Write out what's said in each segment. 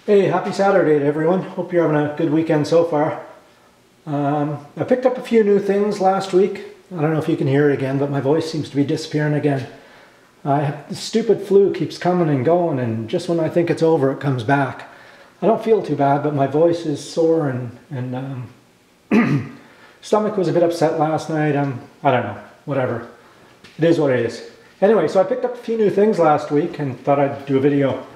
Hey, happy Saturday to everyone. Hope you're having a good weekend so far. I picked up a few new things last week. I don't know if you can hear it again, but my voice seems to be disappearing again. The stupid flu keeps coming and going, and just when I think it's over, it comes back. I don't feel too bad, but my voice is sore and stomach was a bit upset last night. I don't know, whatever. It is what it is. Anyway, so I picked up a few new things last week and thought I'd do a video.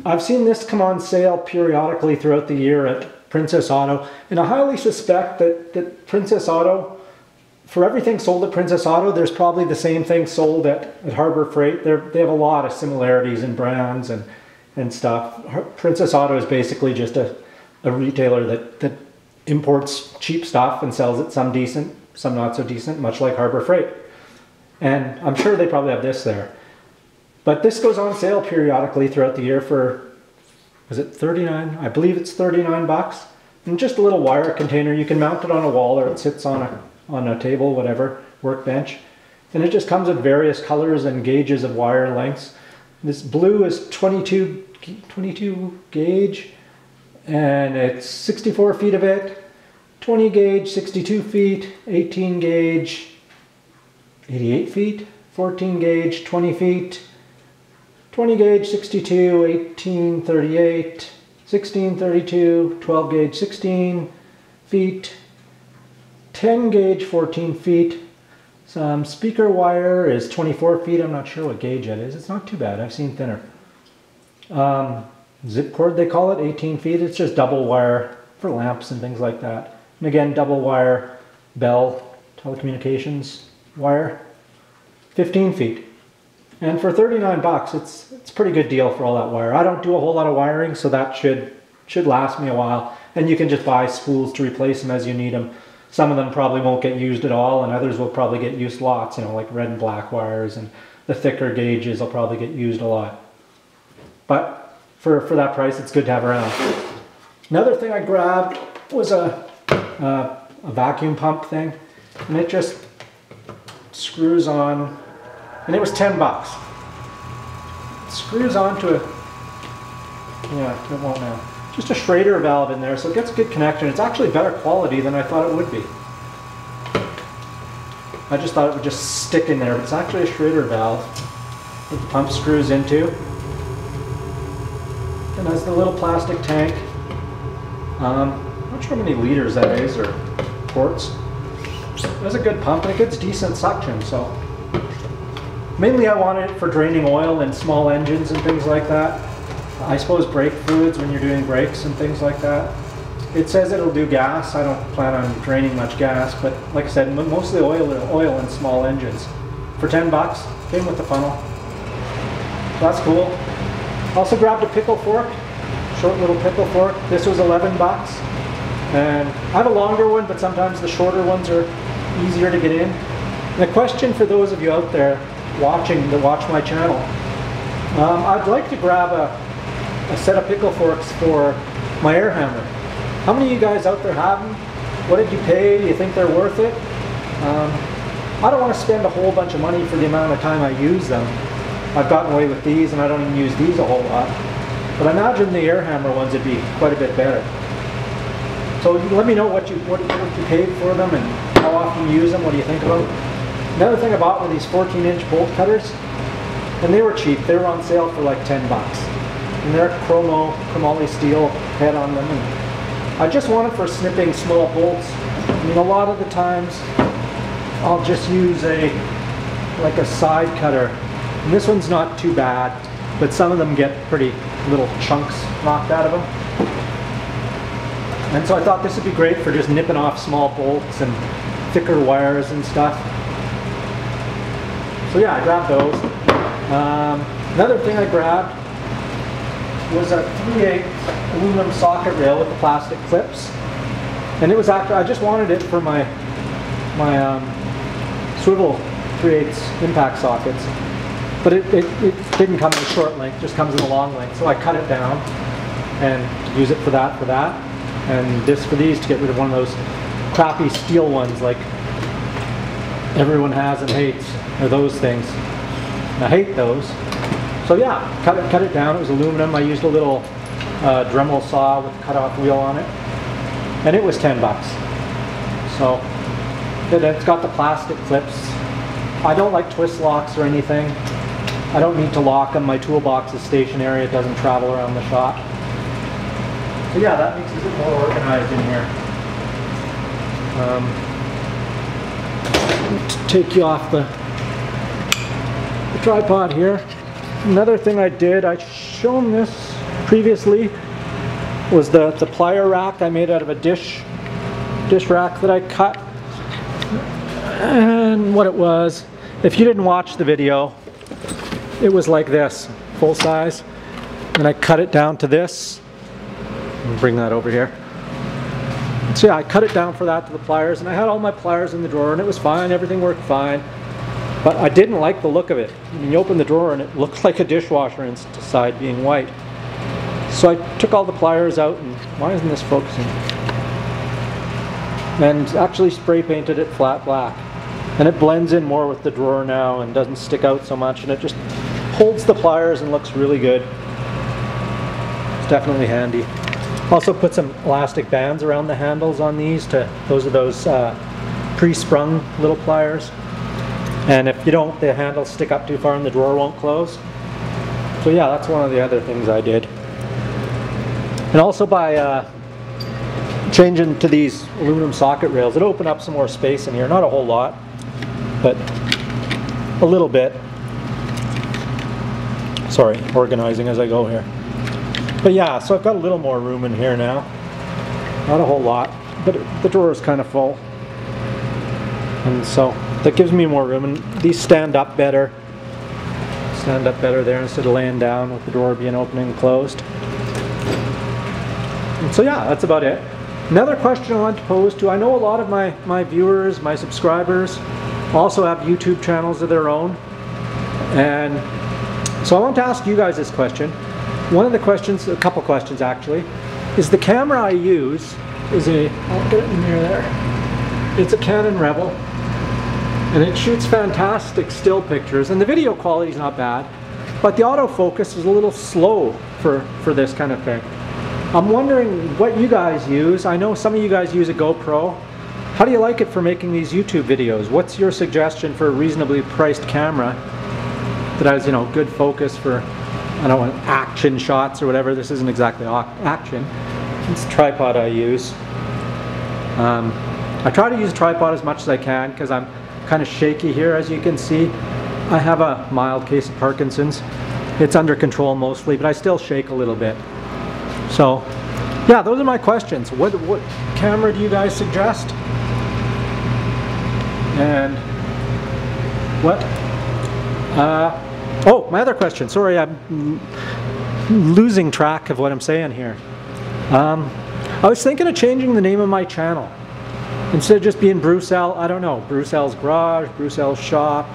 I've seen this come on sale periodically throughout the year at Princess Auto, and I highly suspect that Princess Auto, for everything sold at Princess Auto, there's probably the same thing sold at Harbor Freight. They have a lot of similarities in brands and stuff. Princess Auto is basically just a retailer that imports cheap stuff and sells it, some decent, some not so decent, much like Harbor Freight. And I'm sure they probably have this there. But this goes on sale periodically throughout the year for, is it 39? I believe it's 39 bucks. And just a little wire container. You can mount it on a wall or it sits on a table, whatever, workbench. And it just comes with various colors and gauges of wire lengths. This blue is 22 gauge, and it's 64 feet of it. 20 gauge, 62 feet, 18 gauge, 88 feet, 14 gauge, 20 feet, 20 gauge, 62, 18, 38, 16, 32, 12 gauge, 16 feet, 10 gauge, 14 feet. Some speaker wire is 24 feet. I'm not sure what gauge that is. It's not too bad. I've seen thinner. Zip cord, they call it, 18 feet. It's just double wire for lamps and things like that. And again, double wire Bell telecommunications wire, 15 feet. And for 39 bucks, it's a pretty good deal for all that wire. I don't do a whole lot of wiring, so that should last me a while. And you can just buy spools to replace them as you need them. Some of them probably won't get used at all, and others will probably get used lots, you know, like red and black wires, and the thicker gauges will probably get used a lot. But for that price, it's good to have around. Another thing I grabbed was a vacuum pump thing, and it just screws on, and it was 10 bucks. It screws onto it won't now. Just a Schrader valve in there, so it gets a good connection. It's actually better quality than I thought it would be. I just thought it would just stick in there, but it's actually a Schrader valve that the pump screws into. And has the little plastic tank. I'm not sure how many liters that is, or quarts. It has a good pump and it gets decent suction, so. Mainly I wanted it for draining oil in small engines and things like that. I suppose brake fluids when you're doing brakes and things like that. It says it'll do gas. I don't plan on draining much gas, but like I said, mostly oil in small engines. For 10 bucks, came with the funnel. So that's cool. Also grabbed a pickle fork, short little pickle fork. This was 11 bucks. And I have a longer one, but sometimes the shorter ones are easier to get in. And a question for those of you out there watching that watch my channel. I'd like to grab a set of pickle forks for my air hammer. How many of you guys out there have them? What did you pay? Do you think they're worth it? I don't want to spend a whole bunch of money for the amount of time I use them. I've gotten away with these and I don't even use these a whole lot. But I imagine the air hammer ones would be quite a bit better. So let me know what you paid for them and how often you use them. What do you think about them? Another thing I bought were these 14-inch bolt cutters. And they were cheap. They were on sale for like 10 bucks. And they're chromoly steel head on them. And I just want it for snipping small bolts. I mean, a lot of the times I'll just use like a side cutter. And this one's not too bad, but some of them get pretty little chunks knocked out of them. And so I thought this would be great for just nipping off small bolts and thicker wires and stuff. So yeah, I grabbed those. Another thing I grabbed was a 3/8 aluminum socket rail with the plastic clips. And it was actually, I just wanted it for my swivel 3/8 impact sockets. But it didn't come in a short length, just comes in a long length. So I cut it down and use it for that. And this for these to get rid of one of those crappy steel ones like everyone has and hates, are those things. And I hate those. So yeah, cut it down. It was aluminum. I used a little Dremel saw with cutoff wheel on it, and it was 10 bucks. So it's got the plastic clips. I don't like twist locks or anything. I don't need to lock them. My toolbox is stationary. It doesn't travel around the shop. So yeah, that makes it a bit more organized in here. To take you off the tripod here. Another thing I did, I've shown this previously, was the plier rack I made out of a dish rack that I cut. And what it was, if you didn't watch the video, it was like this, full size. And I cut it down to this. Let me bring that over here. So yeah, I cut it down for that to the pliers, and I had all my pliers in the drawer, and it was fine, everything worked fine. But I didn't like the look of it. I mean, you open the drawer and it looks like a dishwasher inside being white. So I took all the pliers out, and why isn't this focusing? And actually spray painted it flat black. And it blends in more with the drawer now and doesn't stick out so much, and it just holds the pliers and looks really good. It's definitely handy. Also put some elastic bands around the handles on these. Those are those pre-sprung little pliers. And if you don't, the handles stick up too far and the drawer won't close. So yeah, that's one of the other things I did. And also by changing to these aluminum socket rails, it opened up some more space in here. Not a whole lot, but a little bit. Sorry, organizing as I go here. But yeah, so I've got a little more room in here now. Not a whole lot, but the drawer is kind of full. And so that gives me more room, and these stand up better. Stand up better there instead of laying down with the drawer being open and closed. And so yeah, that's about it. Another question I want to pose to, I know a lot of my viewers, my subscribers, also have YouTube channels of their own. And so I want to ask you guys this question. One of the questions, a couple questions actually, is the camera I use is I'll get it in near there. It's a Canon Rebel, and it shoots fantastic still pictures, and the video quality is not bad, but the autofocus is a little slow for this kind of thing. I'm wondering what you guys use. I know some of you guys use a GoPro. How do you like it for making these YouTube videos? What's your suggestion for a reasonably priced camera that has, you know, good focus for, I don't want action shots or whatever. This isn't exactly action. It's a tripod I use. I try to use a tripod as much as I can because I'm kind of shaky here, as you can see. I have a mild case of Parkinson's. It's under control mostly, but I still shake a little bit. So, yeah, those are my questions. What camera do you guys suggest? And what? Oh, my other question. Sorry, I'm losing track of what I'm saying here. I was thinking of changing the name of my channel. Instead of just being Bruce L, I don't know, Bruce L's Garage, Bruce L's Shop.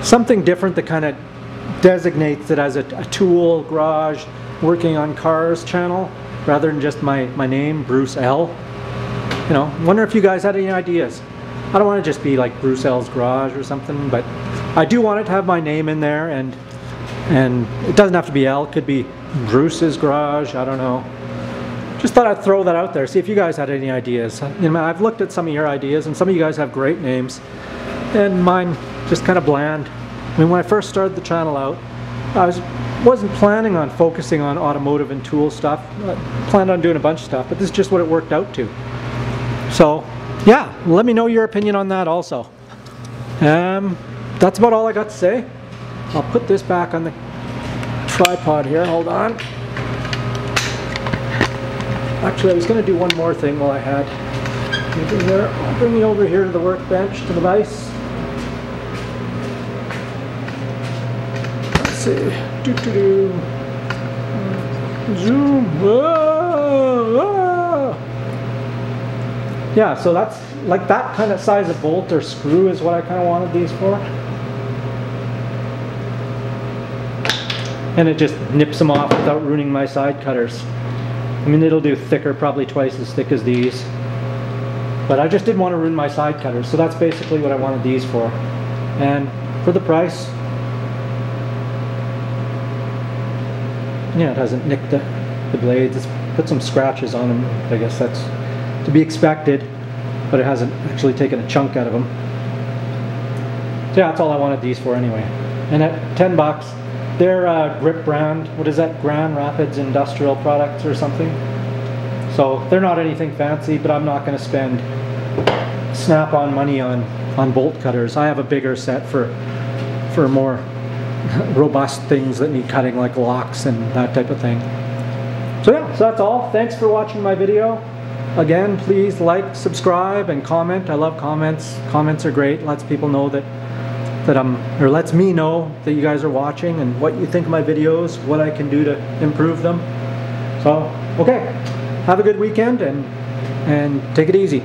Something different that kind of designates it as a tool, garage, working on cars channel, rather than just my name, Bruce L. You know, wonder if you guys had any ideas. I don't want to just be like Bruce L's Garage or something, but I do want it to have my name in there, and it doesn't have to be L, it could be Bruce's Garage, I don't know. Just thought I'd throw that out there, see if you guys had any ideas. You know, I've looked at some of your ideas, and some of you guys have great names, and mine just kind of bland. I mean, when I first started the channel out, I wasn't planning on focusing on automotive and tool stuff. I planned on doing a bunch of stuff, but this is just what it worked out to. So, yeah, let me know your opinion on that also. That's about all I got to say. I'll put this back on the tripod here, hold on. Actually, I was going to do one more thing while I had you there. I'll bring you over here to the workbench, to the vise. Let's see. Zoom. Whoa, whoa. Yeah, so that's like that kind of size of bolt or screw is what I kind of wanted these for. And it just nips them off without ruining my side cutters. I mean, it'll do thicker, probably twice as thick as these. But I just didn't want to ruin my side cutters, so that's basically what I wanted these for. And for the price, yeah, it hasn't nicked the the blades. It's put some scratches on them. I guess that's to be expected, but it hasn't actually taken a chunk out of them. So yeah, that's all I wanted these for anyway. And at 10 bucks, they're grip brand. What is that? Grand Rapids Industrial Products or something. So they're not anything fancy, but I'm not going to spend snap-on money on bolt cutters. I have a bigger set for more robust things that need cutting, like locks and that type of thing. So yeah, so that's all. Thanks for watching my video. Again, please like, subscribe, and comment. I love comments. Comments are great. Lets people know that or lets me know that you guys are watching and what you think of my videos, what I can do to improve them. So, okay, have a good weekend and take it easy.